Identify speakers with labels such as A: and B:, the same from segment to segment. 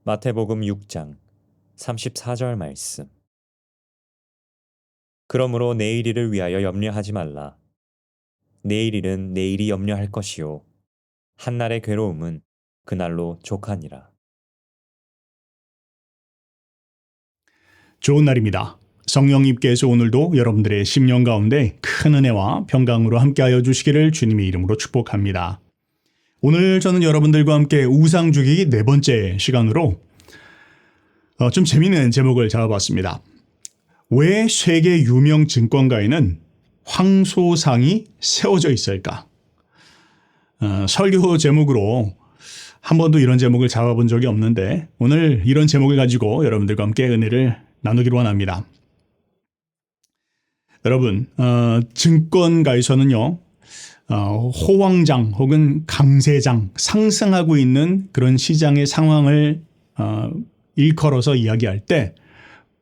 A: 마태복음 6장 34절 말씀. 그러므로 내일 일을 위하여 염려하지 말라. 내일 일은 내일이 염려할 것이요 한날의 괴로움은 그날로 족하니라.
B: 좋은 날입니다. 성령님께서 오늘도 여러분들의 심령 가운데 큰 은혜와 평강으로 함께하여 주시기를 주님의 이름으로 축복합니다. 오늘 저는 여러분들과 함께 우상 죽이기 4번째 시간으로 좀 재미있는 제목을 잡아봤습니다. 왜 세계 유명 증권가에는 황소상이 세워져 있을까? 설교 제목으로 한 번도 이런 제목을 잡아본 적이 없는데 오늘 이런 제목을 가지고 여러분들과 함께 은혜를 나누기로 원합니다. 여러분, 증권가에서는요, 호황장 혹은 강세장, 상승하고 있는 그런 시장의 상황을 일컬어서 이야기할 때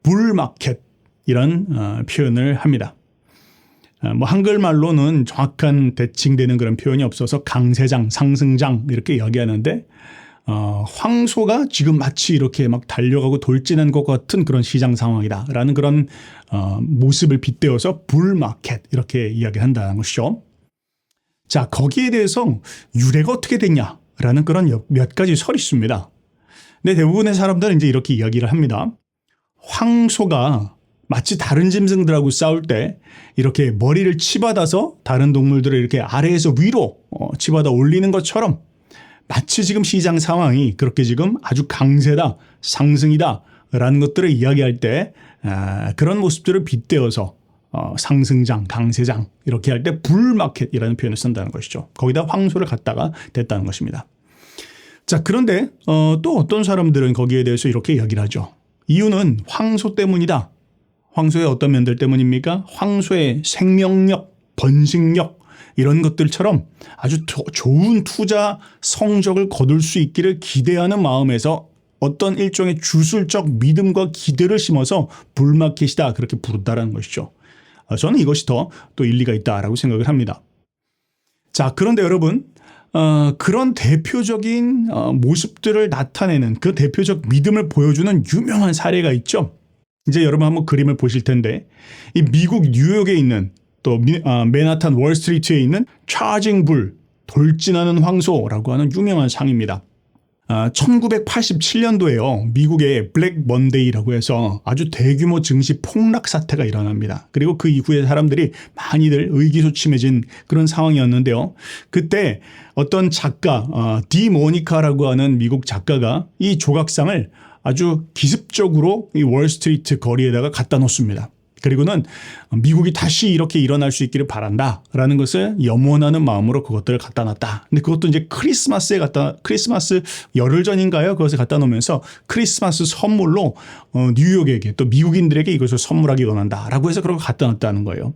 B: 불마켓이란 표현을 합니다. 뭐 한글말로는 정확한 대칭되는 그런 표현이 없어서 강세장, 상승장 이렇게 이야기하는데 황소가 지금 마치 이렇게 막 달려가고 돌진한 것 같은 그런 시장 상황이다라는 그런 모습을 빗대어서 불마켓 이렇게 이야기한다는 것이죠. 자, 거기에 대해서 유래가 어떻게 됐냐라는 그런 몇 가지 설이 있습니다. 근데 대부분의 사람들은 이제 이렇게 이야기를 합니다. 황소가 마치 다른 짐승들하고 싸울 때 이렇게 머리를 치받아서 다른 동물들을 이렇게 아래에서 위로 치받아 올리는 것처럼 마치 지금 시장 상황이 그렇게 지금 아주 강세다, 상승이다 라는 것들을 이야기할 때 그런 모습들을 빗대어서 상승장, 강세장 이렇게 할 때 불마켓이라는 표현을 쓴다는 것이죠. 거기다 황소를 갖다가 댔다는 것입니다. 자, 그런데 또 어떤 사람들은 거기에 대해서 이렇게 이야기를 하죠. 이유는 황소 때문이다. 황소의 어떤 면들 때문입니까? 황소의 생명력, 번식력 이런 것들처럼 아주 좋은 투자 성적을 거둘 수 있기를 기대하는 마음에서 어떤 일종의 주술적 믿음과 기대를 심어서 불마켓이다 그렇게 부른다는 것이죠. 저는 이것이 더 또 일리가 있다라고 생각을 합니다. 자, 그런데 여러분 그런 대표적인 모습들을 나타내는 그 대표적 믿음을 보여주는 유명한 사례가 있죠. 이제 여러분 한번 그림을 보실 텐데 이 미국 뉴욕에 있는 또 맨하탄 월스트리트에 있는 차징 불, 돌진하는 황소라고 하는 유명한 상입니다. 1987년도에요. 미국의 블랙 먼데이라고 해서 아주 대규모 증시 폭락 사태가 일어납니다. 그리고 그 이후에 사람들이 많이들 의기소침해진 그런 상황이었는데요. 그때 어떤 작가, 디 모니카라고 하는 미국 작가가 이 조각상을 아주 기습적으로 이 월스트리트 거리에다가 갖다 놓습니다. 그리고는 미국이 다시 이렇게 일어날 수 있기를 바란다라는 것을 염원하는 마음으로 그것들을 갖다 놨다. 근데 그것도 이제 크리스마스 열흘 전인가요? 그것을 갖다 놓으면서 크리스마스 선물로 뉴욕에게 또 미국인들에게 이것을 선물하기 원한다라고 해서 그런 걸 갖다 놨다는 거예요.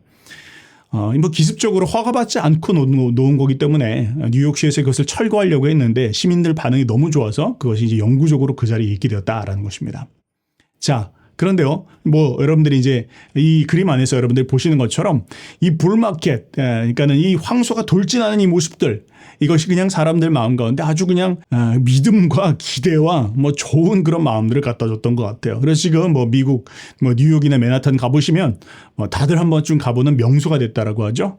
B: 뭐 기습적으로 허가받지 않고 놓은 거기 때문에 뉴욕시에서 그것을 철거하려고 했는데 시민들 반응이 너무 좋아서 그것이 이제 영구적으로 그 자리에 있게 되었다라는 것입니다. 자, 그런데요, 뭐 여러분들이 이제 이 그림 안에서 여러분들이 보시는 것처럼 이 불마켓, 그러니까는 이 황소가 돌진하는 이 모습들, 이것이 그냥 사람들 마음 가운데 아주 그냥 믿음과 기대와 뭐 좋은 그런 마음들을 갖다 줬던 것 같아요. 그래서 지금 뭐 미국, 뭐 뉴욕이나 맨하탄 가보시면 뭐 다들 한 번쯤 가보는 명소가 됐다라고 하죠.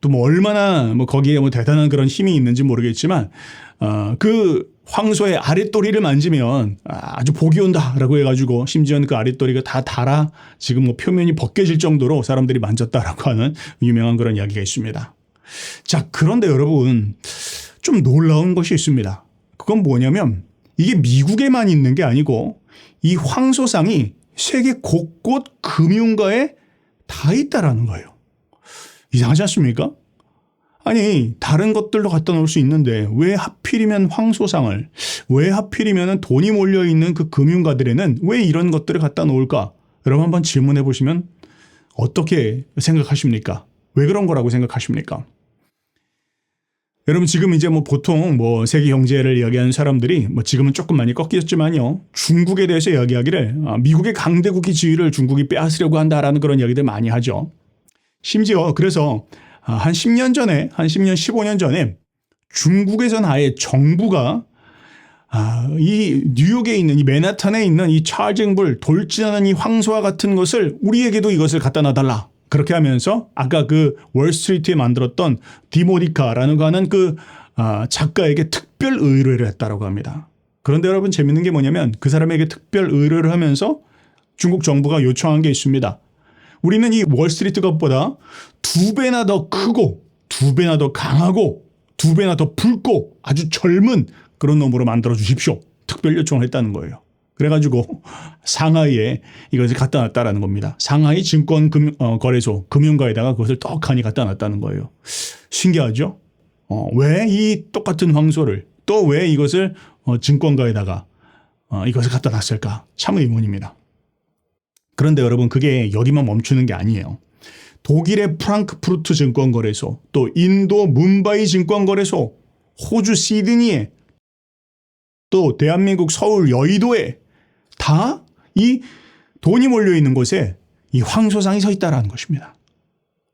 B: 또 뭐 얼마나 뭐 거기에 뭐 대단한 그런 힘이 있는지 모르겠지만 그 황소의 아랫도리를 만지면 아주 복이 온다라고 해가지고 심지어는 그 아랫도리가 다 닳아 지금 뭐 표면이 벗겨질 정도로 사람들이 만졌다라고 하는 유명한 그런 이야기가 있습니다. 자, 그런데 여러분 좀 놀라운 것이 있습니다. 그건 뭐냐면 이게 미국에만 있는 게 아니고 이 황소상이 세계 곳곳 금융가에 다 있다라는 거예요. 이상하지 않습니까? 아니 다른 것들도 갖다 놓을 수 있는데 왜 하필이면 황소상을, 왜 하필이면 돈이 몰려있는 그 금융가들에는 왜 이런 것들을 갖다 놓을까? 여러분 한번 질문해 보시면 어떻게 생각하십니까? 왜 그런 거라고 생각하십니까? 여러분 지금 이제 뭐 보통 뭐 세계 경제를 이야기하는 사람들이 뭐 지금은 조금 많이 꺾였지만요. 중국에 대해서 이야기하기를 미국의 강대국의 지위를 중국이 빼앗으려고 한다라는 그런 이야기들 많이 하죠. 심지어 그래서 한 10년 전에, 한 10년, 15년 전에 중국에서는 아예 정부가 이 뉴욕에 있는 이 맨하탄에 있는 이 차징불 돌진하는 이 황소와 같은 것을 우리에게도 이것을 갖다 놔달라. 그렇게 하면서 아까 그 월스트리트에 만들었던 디모니카라는 거 하는 그 작가에게 특별 의뢰를 했다라고 합니다. 그런데 여러분 재밌는 게 뭐냐면 그 사람에게 특별 의뢰를 하면서 중국 정부가 요청한 게 있습니다. 우리는 이 월스트리트 것보다 2배나 더 크고 2배나 더 강하고 2배나 더 붉고 아주 젊은 그런 놈으로 만들어 주십시오. 특별 요청을 했다는 거예요. 그래가지고 상하이에 이것을 갖다 놨다라는 겁니다. 상하이 증권거래소 금융가에다가 그것을 떡하니 갖다 놨다는 거예요. 신기하죠? 왜 이 똑같은 황소를 또 왜 이것을 증권가에다가 이것을 갖다 놨을까? 참 의문입니다. 그런데 여러분 그게 여기만 멈추는 게 아니에요. 독일의 프랑크푸르트 증권거래소, 또 인도 뭄바이 증권거래소, 호주 시드니에, 또 대한민국 서울 여의도에 다 이 돈이 몰려있는 곳에 이 황소상이 서 있다라는 것입니다.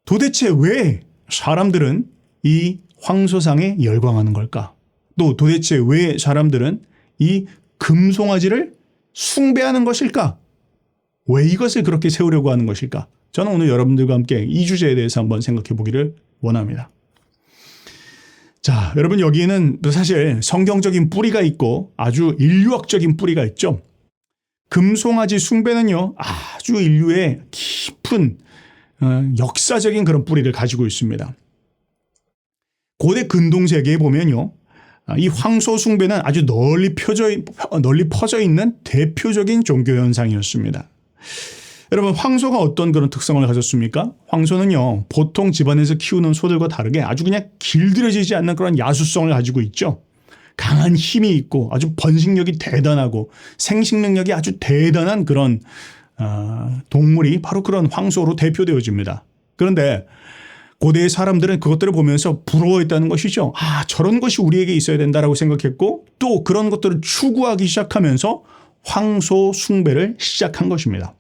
B: 도대체 왜 사람들은 이 황소상에 열광하는 걸까? 또 도대체 왜 사람들은 이 금송아지를 숭배하는 것일까? 왜 이것을 그렇게 세우려고 하는 것일까? 저는 오늘 여러분들과 함께 이 주제에 대해서 한번 생각해 보기를 원합니다. 자, 여러분 여기에는 사실 성경적인 뿌리가 있고 아주 인류학적인 뿌리가 있죠. 금송아지 숭배는요, 아주 인류의 깊은 역사적인 그런 뿌리를 가지고 있습니다. 고대 근동세계에 보면요, 이 황소 숭배는 아주 널리 퍼져 있는 대표적인 종교 현상이었습니다. 여러분 황소가 어떤 그런 특성을 가졌습니까? 황소는요 보통 집안에서 키우는 소들과 다르게 아주 그냥 길들여지지 않는 그런 야수성을 가지고 있죠. 강한 힘이 있고 아주 번식력이 대단하고 생식 능력이 아주 대단한 그런 동물이 바로 그런 황소로 대표되어집니다. 그런데 고대의 사람들은 그것들을 보면서 부러워했다는 것이죠. 저런 것이 우리에게 있어야 된다라고 생각했고 또 그런 것들을 추구하기 시작하면서 황소 숭배를 시작한 것입니다.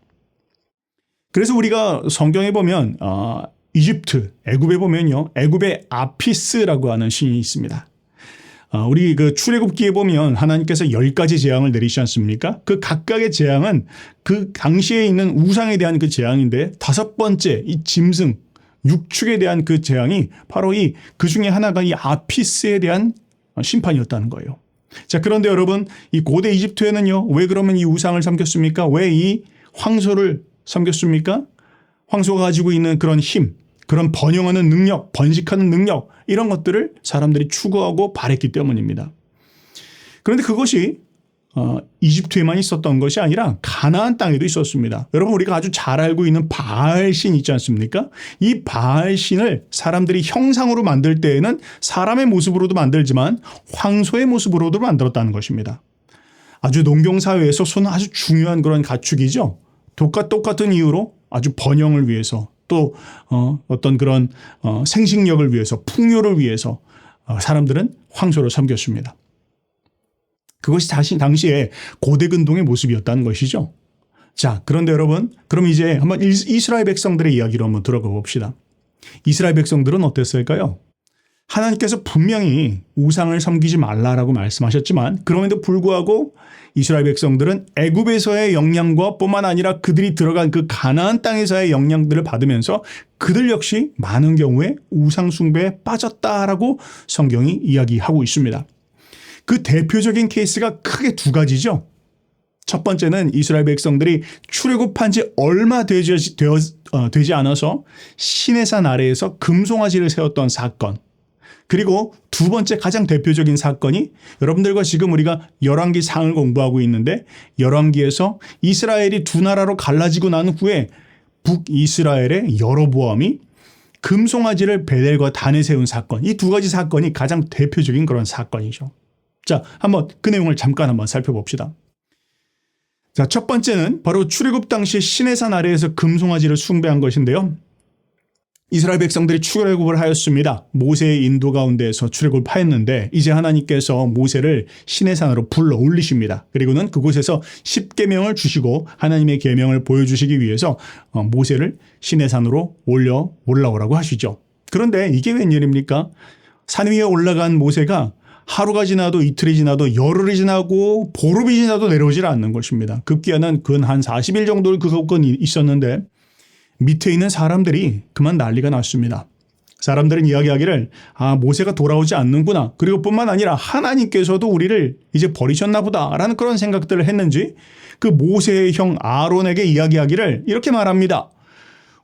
B: 그래서 우리가 성경에 보면 이집트, 애굽에 보면요. 애굽의 아피스라고 하는 신이 있습니다. 우리 그 출애굽기에 보면 하나님께서 10가지 재앙을 내리시지 않습니까? 그 각각의 재앙은 그 당시에 있는 우상에 대한 그 재앙인데 5번째 이 짐승, 육축에 대한 그 재앙이 바로 그 중에 하나가 이 아피스에 대한 심판이었다는 거예요. 자, 그런데 여러분 이 고대 이집트에는요. 왜 그러면 이 우상을 섬겼습니까? 왜 이 황소를 섬겼습니까? 황소가 가지고 있는 그런 힘, 그런 번영하는 능력, 번식하는 능력 이런 것들을 사람들이 추구하고 바랬기 때문입니다. 그런데 그것이 이집트에만 있었던 것이 아니라 가나안 땅에도 있었습니다. 여러분 우리가 아주 잘 알고 있는 바알신 있지 않습니까? 이 바알신을 사람들이 형상으로 만들 때에는 사람의 모습으로도 만들지만 황소의 모습으로도 만들었다는 것입니다. 아주 농경사회에서는 아주 중요한 그런 가축이죠. 똑같은 이유로 아주 번영을 위해서 또 어떤 그런 생식력을 위해서 풍요를 위해서 사람들은 황소를 섬겼습니다. 그것이 당시에 고대 근동의 모습이었다는 것이죠. 자, 그런데 여러분 그럼 이제 한번 이스라엘 백성들의 이야기로 한번 들어가 봅시다. 이스라엘 백성들은 어땠을까요? 하나님께서 분명히 우상을 섬기지 말라라고 말씀하셨지만 그럼에도 불구하고 이스라엘 백성들은 애굽에서의 영향과 뿐만 아니라 그들이 들어간 그 가나안 땅에서의 영향들을 받으면서 그들 역시 많은 경우에 우상 숭배에 빠졌다라고 성경이 이야기하고 있습니다. 그 대표적인 케이스가 크게 2가지죠. 첫 번째는 이스라엘 백성들이 출애굽한 지 얼마 되지 않아서 시내산 아래에서 금송아지를 세웠던 사건. 그리고 2번째 가장 대표적인 사건이 여러분들과 지금 우리가 열왕기 상을 공부하고 있는데 열왕기에서 이스라엘이 2나라로 갈라지고 난 후에 북이스라엘의 여로보암이 금송아지를 베델과 단에 세운 사건. 이 2가지 사건이 가장 대표적인 그런 사건이죠. 자, 한번 그 내용을 잠깐 한번 살펴봅시다. 자, 첫 번째는 바로 출애굽 당시 시내산 아래에서 금송아지를 숭배한 것인데요. 이스라엘 백성들이 출애굽을 하였습니다. 모세의 인도 가운데에서 출애굽을 하였는데 이제 하나님께서 모세를 시내산으로 불러 올리십니다. 그리고는 그곳에서 10계명을 주시고 하나님의 계명을 보여주시기 위해서 모세를 시내산으로 올라오라고 하시죠. 그런데 이게 웬일입니까? 산 위에 올라간 모세가 하루가 지나도 이틀이 지나도 열흘이 지나고 보름이 지나도 내려오질 않는 것입니다. 급기야는 근 한 40일 정도를 그것건 있었는데 밑에 있는 사람들이 그만 난리가 났습니다. 사람들은 이야기하기를 모세가 돌아오지 않는구나. 그리고 뿐만 아니라 하나님께서도 우리를 이제 버리셨나 보다라는 그런 생각들을 했는지 그 모세의 형 아론에게 이야기하기를 이렇게 말합니다.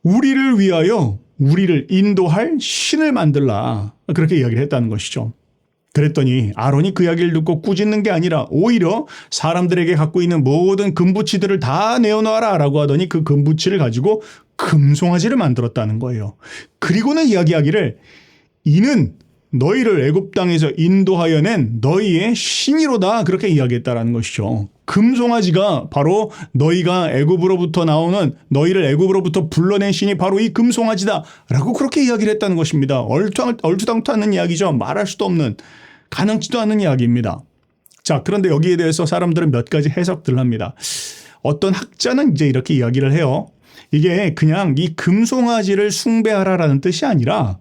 B: 우리를 위하여 우리를 인도할 신을 만들라. 그렇게 이야기를 했다는 것이죠. 그랬더니 아론이 그 이야기를 듣고 꾸짖는 게 아니라 오히려 사람들에게 갖고 있는 모든 금부치들을 다 내어놔라 라고 하더니 그 금부치를 가지고 금송아지를 만들었다는 거예요. 그리고는 이야기하기를 이는 너희를 애굽 땅에서 인도하여 낸 너희의 신이로다 그렇게 이야기했다라는 것이죠. 금송아지가 바로 너희가 애굽으로부터 나오는 너희를 애굽으로부터 불러낸 신이 바로 이 금송아지다라고 그렇게 이야기를 했다는 것입니다. 얼토당토 않는 이야기죠. 말할 수도 없는 가능치도 않은 이야기입니다. 자, 그런데 여기에 대해서 사람들은 몇 가지 해석들을 합니다. 어떤 학자는 이제 이렇게 이야기를 해요. 이게 그냥 이 금송아지를 숭배하라라는 뜻이 아니라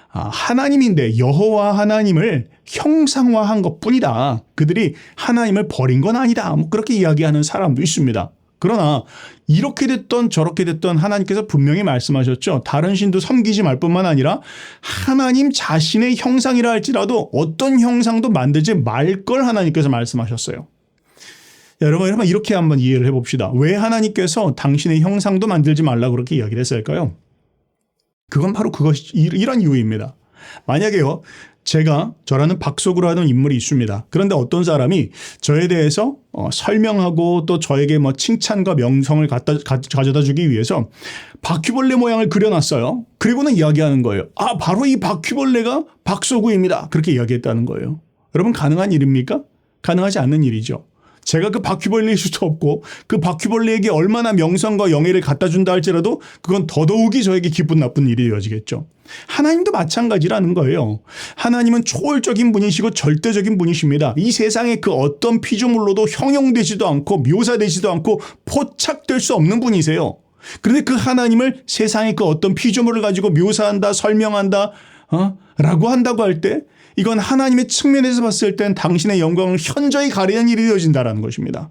B: 하나님인데 여호와 하나님을 형상화한 것뿐이다. 그들이 하나님을 버린 건 아니다. 뭐 그렇게 이야기하는 사람도 있습니다. 그러나 이렇게 됐던 저렇게 됐던 하나님께서 분명히 말씀하셨죠. 다른 신도 섬기지 말 뿐만 아니라 하나님 자신의 형상이라 할지라도 어떤 형상도 만들지 말 걸 하나님께서 말씀하셨어요. 여러분 이렇게 한번 이해를 해봅시다. 왜 하나님께서 당신의 형상도 만들지 말라 그렇게 이야기를 했을까요? 그건 바로 이런 이유입니다. 만약에요, 저라는 박석우라는 인물이 있습니다. 그런데 어떤 사람이 저에 대해서 설명하고 또 저에게 칭찬과 명성을 가져다 주기 위해서 바퀴벌레 모양을 그려놨어요. 그리고는 이야기하는 거예요. 바로 이 바퀴벌레가 박석우입니다. 그렇게 이야기했다는 거예요. 여러분 가능한 일입니까? 가능하지 않는 일이죠. 제가 그 바퀴벌레일 수도 없고 그 바퀴벌레에게 얼마나 명성과 영예를 갖다 준다 할지라도 그건 더더욱이 저에게 기분 나쁜 일이 되어지겠죠. 하나님도 마찬가지라는 거예요. 하나님은 초월적인 분이시고 절대적인 분이십니다. 이 세상의 그 어떤 피조물로도 형용되지도 않고 묘사되지도 않고 포착될 수 없는 분이세요. 그런데 그 하나님을 세상의 그 어떤 피조물을 가지고 묘사한다, 설명한다, 라고 한다고 할 때 이건 하나님의 측면에서 봤을 땐 당신의 영광을 현저히 가리는 일이 되어진다는 것입니다.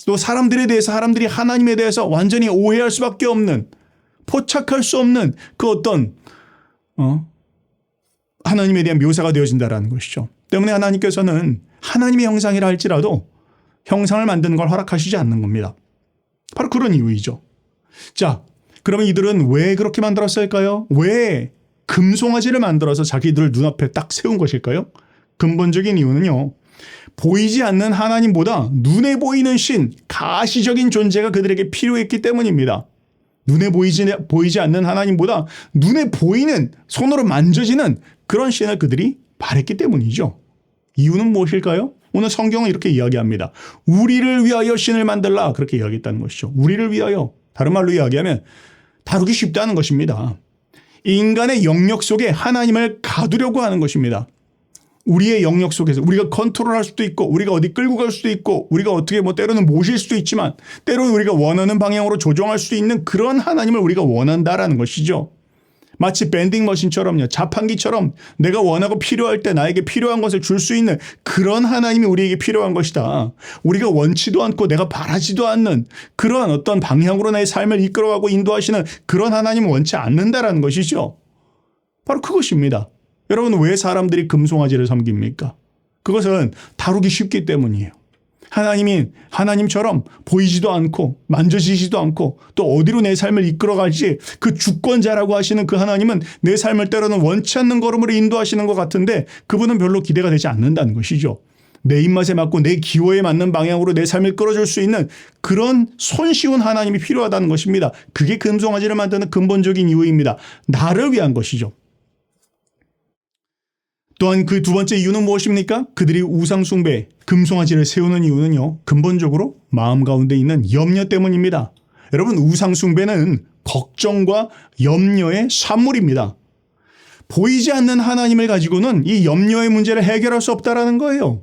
B: 또 사람들이 하나님에 대해서 완전히 오해할 수밖에 없는, 포착할 수 없는 그 어떤 하나님에 대한 묘사가 되어진다는 것이죠. 때문에 하나님께서는 하나님의 형상이라 할지라도 형상을 만드는 걸 허락하시지 않는 겁니다. 바로 그런 이유이죠. 자, 그러면 이들은 왜 그렇게 만들었을까요? 왜 금송아지를 만들어서 자기들 눈앞에 딱 세운 것일까요? 근본적인 이유는요, 보이지 않는 하나님보다 눈에 보이는 신, 가시적인 존재가 그들에게 필요했기 때문입니다. 눈에 보이지 않는 하나님보다 눈에 보이는, 손으로 만져지는 그런 신을 그들이 바랬기 때문이죠. 이유는 무엇일까요? 오늘 성경은 이렇게 이야기합니다. 우리를 위하여 신을 만들라 그렇게 이야기했다는 것이죠. 우리를 위하여, 다른 말로 이야기하면 다루기 쉽다는 것입니다. 인간의 영역 속에 하나님을 가두려고 하는 것입니다. 우리의 영역 속에서 우리가 컨트롤할 수도 있고 우리가 어디 끌고 갈 수도 있고 우리가 어떻게 때로는 모실 수도 있지만 때로는 우리가 원하는 방향으로 조정할 수 있는 그런 하나님을 우리가 원한다라는 것이죠. 마치 밴딩 머신처럼요. 자판기처럼 내가 원하고 필요할 때 나에게 필요한 것을 줄 수 있는 그런 하나님이 우리에게 필요한 것이다. 우리가 원치도 않고 내가 바라지도 않는 그러한 어떤 방향으로 나의 삶을 이끌어가고 인도하시는 그런 하나님을 원치 않는다라는 것이죠. 바로 그것입니다. 여러분 왜 사람들이 금송아지를 섬깁니까? 그것은 다루기 쉽기 때문이에요. 하나님처럼 보이지도 않고 만져지지도 않고 또 어디로 내 삶을 이끌어갈지 그 주권자라고 하시는 그 하나님은 내 삶을 때로는 원치 않는 걸음으로 인도하시는 것 같은데 그분은 별로 기대가 되지 않는다는 것이죠. 내 입맛에 맞고 내 기호에 맞는 방향으로 내 삶을 끌어줄 수 있는 그런 손쉬운 하나님이 필요하다는 것입니다. 그게 금송아지를 만드는 근본적인 이유입니다. 나를 위한 것이죠. 또한 그 두 번째 이유는 무엇입니까? 그들이 우상숭배, 금송아지를 세우는 이유는요, 근본적으로 마음 가운데 있는 염려 때문입니다. 여러분, 우상숭배는 걱정과 염려의 산물입니다. 보이지 않는 하나님을 가지고는 이 염려의 문제를 해결할 수 없다라는 거예요.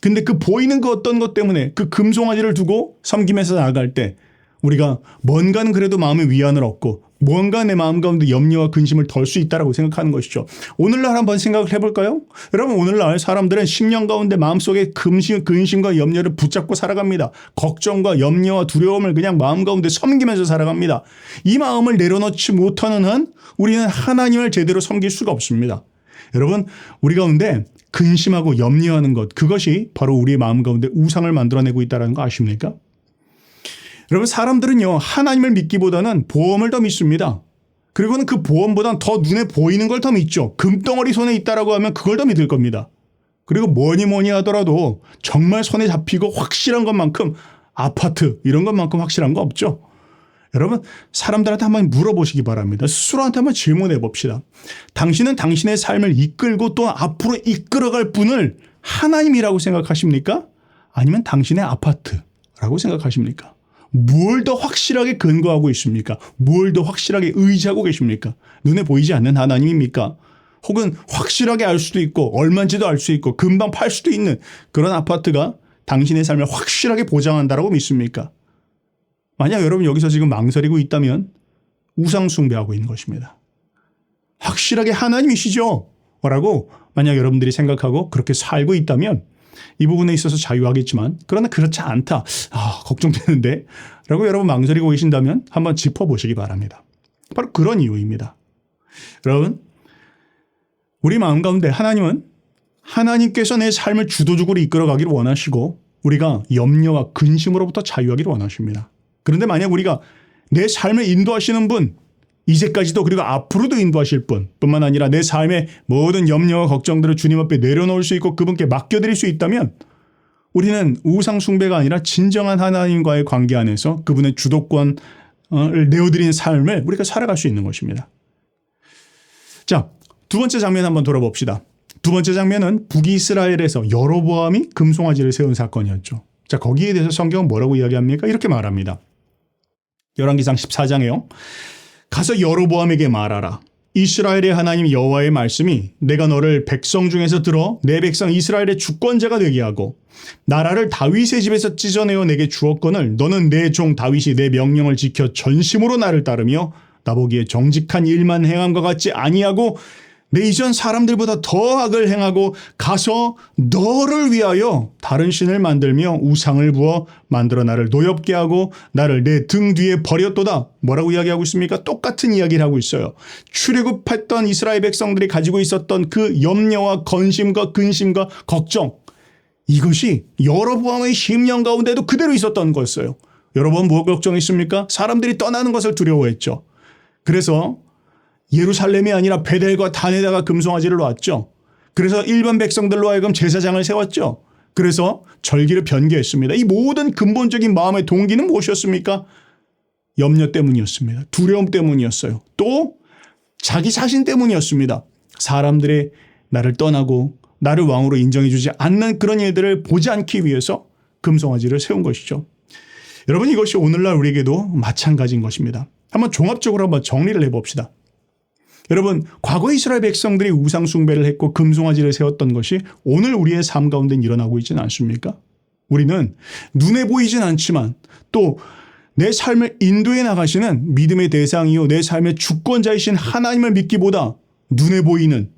B: 근데 그 보이는 그 어떤 것 때문에 그 금송아지를 두고 섬기면서 나아갈 때 우리가 뭔가는 그래도 마음의 위안을 얻고 무언가 내 마음 가운데 염려와 근심을 덜 수 있다라고 생각하는 것이죠. 오늘날 한번 생각을 해볼까요? 여러분, 오늘날 사람들은 10년 가운데 마음속에 근심과 염려를 붙잡고 살아갑니다. 걱정과 염려와 두려움을 그냥 마음 가운데 섬기면서 살아갑니다. 이 마음을 내려놓지 못하는 한 우리는 하나님을 제대로 섬길 수가 없습니다. 여러분, 우리 가운데 근심하고 염려하는 것, 그것이 바로 우리의 마음 가운데 우상을 만들어내고 있다는 거 아십니까? 여러분, 사람들은요, 하나님을 믿기보다는 보험을 더 믿습니다. 그리고는 그 보험보다는 더 눈에 보이는 걸 더 믿죠. 금덩어리 손에 있다라고 하면 그걸 더 믿을 겁니다. 그리고 뭐니 하더라도 정말 손에 잡히고 확실한 것만큼, 아파트 이런 것만큼 확실한 거 없죠. 여러분, 사람들한테 한번 물어보시기 바랍니다. 스스로한테 한번 질문해 봅시다. 당신은 당신의 삶을 이끌고 또 앞으로 이끌어갈 분을 하나님이라고 생각하십니까? 아니면 당신의 아파트라고 생각하십니까? 뭘 더 확실하게 근거하고 있습니까? 뭘 더 확실하게 의지하고 계십니까? 눈에 보이지 않는 하나님입니까? 혹은 확실하게 알 수도 있고 얼마인지도 알 수 있고 금방 팔 수도 있는 그런 아파트가 당신의 삶을 확실하게 보장한다라고 믿습니까? 만약 여러분 여기서 지금 망설이고 있다면 우상 숭배하고 있는 것입니다. 확실하게 하나님이시죠? 라고 만약 여러분들이 생각하고 그렇게 살고 있다면 이 부분에 있어서 자유하겠지만 그러나 그렇지 않다. 걱정되는데 라고 여러분 망설이고 계신다면 한번 짚어보시기 바랍니다. 바로 그런 이유입니다. 여러분, 우리 마음 가운데 하나님은 하나님께서 내 삶을 주도적으로 이끌어가기를 원하시고 우리가 염려와 근심으로부터 자유하기를 원하십니다. 그런데 만약 우리가 내 삶을 인도하시는 분, 이제까지도 그리고 앞으로도 인도하실 분 뿐만 아니라 내 삶의 모든 염려와 걱정들을 주님 앞에 내려놓을 수 있고 그분께 맡겨드릴 수 있다면 우리는 우상 숭배가 아니라 진정한 하나님과의 관계 안에서 그분의 주도권을 내어드리는 삶을 우리가 살아갈 수 있는 것입니다. 자, 두 번째 장면 한번 돌아봅시다. 두 번째 장면은 북이스라엘에서 여로보암이 금송아지를 세운 사건이었죠. 자, 거기에 대해서 성경은 뭐라고 이야기합니까? 이렇게 말합니다. 열왕기상 14장에요. 가서 여로보암에게 말하라. 이스라엘의 하나님 여호와의 말씀이 내가 너를 백성 중에서 들어 내 백성 이스라엘의 주권자가 되게 하고 나라를 다윗의 집에서 찢어내어 내게 주었거늘 너는 내 종 다윗이 내 명령을 지켜 전심으로 나를 따르며 나보기에 정직한 일만 행함과 같지 아니하고 내 이전 사람들보다 더 악을 행하고 가서 너를 위하여 다른 신을 만들며 우상을 부어 만들어 나를 노엽게 하고 나를 내 등 뒤에 버렸도다. 뭐라고 이야기하고 있습니까? 똑같은 이야기를 하고 있어요. 출애굽했던 이스라엘 백성들이 가지고 있었던 그 염려와 건심과 근심과 걱정, 이것이 여로보암의 심령 가운데도 그대로 있었던 거였어요. 여러분, 뭐 걱정했습니까? 사람들이 떠나는 것을 두려워했죠. 그래서 예루살렘이 아니라 베델과 단에다가 금송아지를 놓았죠. 그래서 일반 백성들로 하여금 제사장을 세웠죠. 그래서 절기를 변개했습니다. 이 모든 근본적인 마음의 동기는 무엇이었습니까? 염려 때문이었습니다. 두려움 때문이었어요. 또 자기 자신 때문이었습니다. 사람들이 나를 떠나고 나를 왕으로 인정해주지 않는 그런 일들을 보지 않기 위해서 금송아지를 세운 것이죠. 여러분, 이것이 오늘날 우리에게도 마찬가지인 것입니다. 한번 종합적으로 한번 정리를 해봅시다. 여러분, 과거 이스라엘 백성들이 우상 숭배를 했고 금송아지를 세웠던 것이 오늘 우리의 삶 가운데 일어나고 있지는 않습니까? 우리는 눈에 보이진 않지만 또 내 삶을 인도해 나가시는 믿음의 대상이요 내 삶의 주권자이신 하나님을 믿기보다 눈에 보이는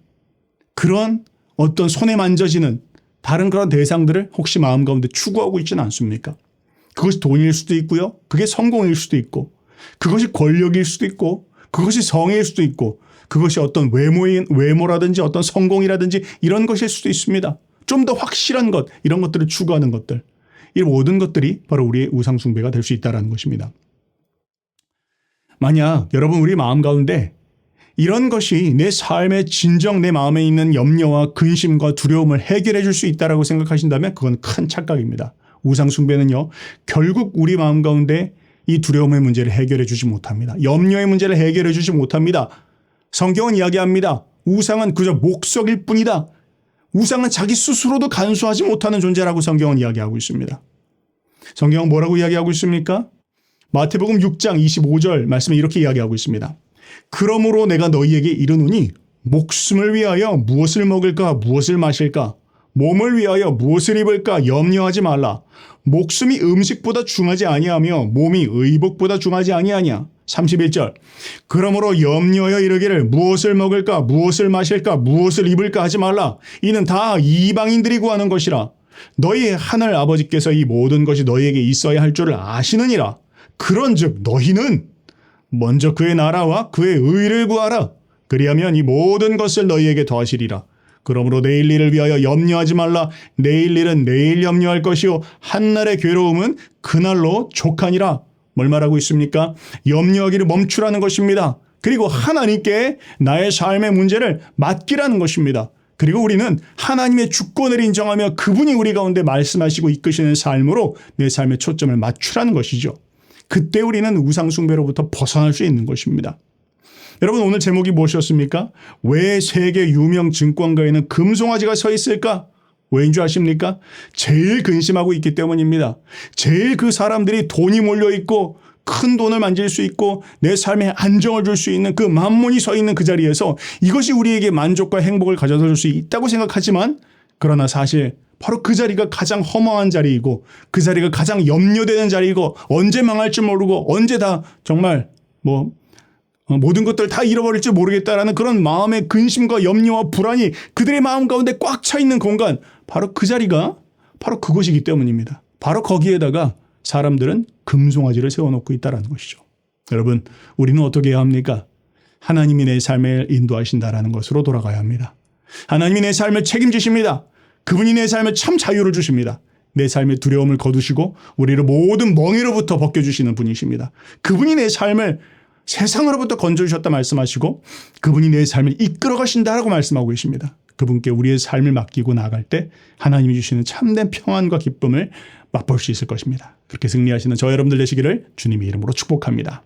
B: 그런 어떤 손에 만져지는 다른 그런 대상들을 혹시 마음 가운데 추구하고 있지는 않습니까? 그것이 돈일 수도 있고요. 그게 성공일 수도 있고 그것이 권력일 수도 있고 그것이 성일 수도 있고 그것이 어떤 외모라든지 어떤 성공이라든지 이런 것일 수도 있습니다. 좀 더 확실한 것, 이런 것들을 추구하는 것들. 이 모든 것들이 바로 우리의 우상 숭배가 될 수 있다는 것입니다. 만약 여러분 우리 마음 가운데 이런 것이 내 삶의 진정 내 마음에 있는 염려와 근심과 두려움을 해결해 줄 수 있다고 생각하신다면 그건 큰 착각입니다. 우상 숭배는요. 결국 우리 마음 가운데 이 두려움의 문제를 해결해 주지 못합니다. 염려의 문제를 해결해 주지 못합니다. 성경은 이야기합니다. 우상은 그저 목석일 뿐이다. 우상은 자기 스스로도 간수하지 못하는 존재라고 성경은 이야기하고 있습니다. 성경은 뭐라고 이야기하고 있습니까? 마태복음 6장 25절 말씀에 이렇게 이야기하고 있습니다. 그러므로 내가 너희에게 이르노니 목숨을 위하여 무엇을 먹을까 무엇을 마실까 몸을 위하여 무엇을 입을까 염려하지 말라. 목숨이 음식보다 중하지 아니하며 몸이 의복보다 중하지 아니하냐. 31절. 그러므로 염려하여 이르기를 무엇을 먹을까 무엇을 마실까 무엇을 입을까 하지 말라. 이는 다 이방인들이 구하는 것이라. 너희 하늘 아버지께서 이 모든 것이 너희에게 있어야 할 줄을 아시느니라. 그런즉 너희는 먼저 그의 나라와 그의 의를 구하라. 그리하면 이 모든 것을 너희에게 더하시리라. 그러므로 내일 일을 위하여 염려하지 말라. 내일 일은 내일 염려할 것이요 한날의 괴로움은 그날로 족하니라. 뭘 말하고 있습니까? 염려하기를 멈추라는 것입니다. 그리고 하나님께 나의 삶의 문제를 맡기라는 것입니다. 그리고 우리는 하나님의 주권을 인정하며 그분이 우리 가운데 말씀하시고 이끄시는 삶으로 내 삶의 초점을 맞추라는 것이죠. 그때 우리는 우상숭배로부터 벗어날 수 있는 것입니다. 여러분 오늘 제목이 무엇이었습니까? 왜 세계 유명 증권가에는 금송아지가 서 있을까? 왜인 줄 아십니까? 제일 근심하고 있기 때문입니다. 제일 그 사람들이 돈이 몰려있고 큰 돈을 만질 수 있고 내 삶에 안정을 줄 수 있는 그 만몬이 서 있는 그 자리에서 이것이 우리에게 만족과 행복을 가져다 줄 수 있다고 생각하지만 그러나 사실 바로 그 자리가 가장 허망한 자리이고 그 자리가 가장 염려되는 자리이고 언제 망할지 모르고 언제 다 정말 모든 것들 다 잃어버릴지 모르겠다라는 그런 마음의 근심과 염려와 불안이 그들의 마음 가운데 꽉 차 있는 공간, 바로 그 자리가 바로 그것이기 때문입니다. 바로 거기에다가 사람들은 금송아지를 세워놓고 있다는 것이죠. 여러분 우리는 어떻게 해야 합니까? 하나님이 내 삶을 인도하신다라는 것으로 돌아가야 합니다. 하나님이 내 삶을 책임지십니다. 그분이 내 삶에 참 자유를 주십니다. 내 삶의 두려움을 거두시고 우리를 모든 멍에로부터 벗겨주시는 분이십니다. 그분이 내 삶을 세상으로부터 건져주셨다 말씀하시고 그분이 내 삶을 이끌어 가신다라고 말씀하고 계십니다. 그분께 우리의 삶을 맡기고 나아갈 때 하나님이 주시는 참된 평안과 기쁨을 맛볼 수 있을 것입니다. 그렇게 승리하시는 저 여러분들 되시기를 주님의 이름으로 축복합니다.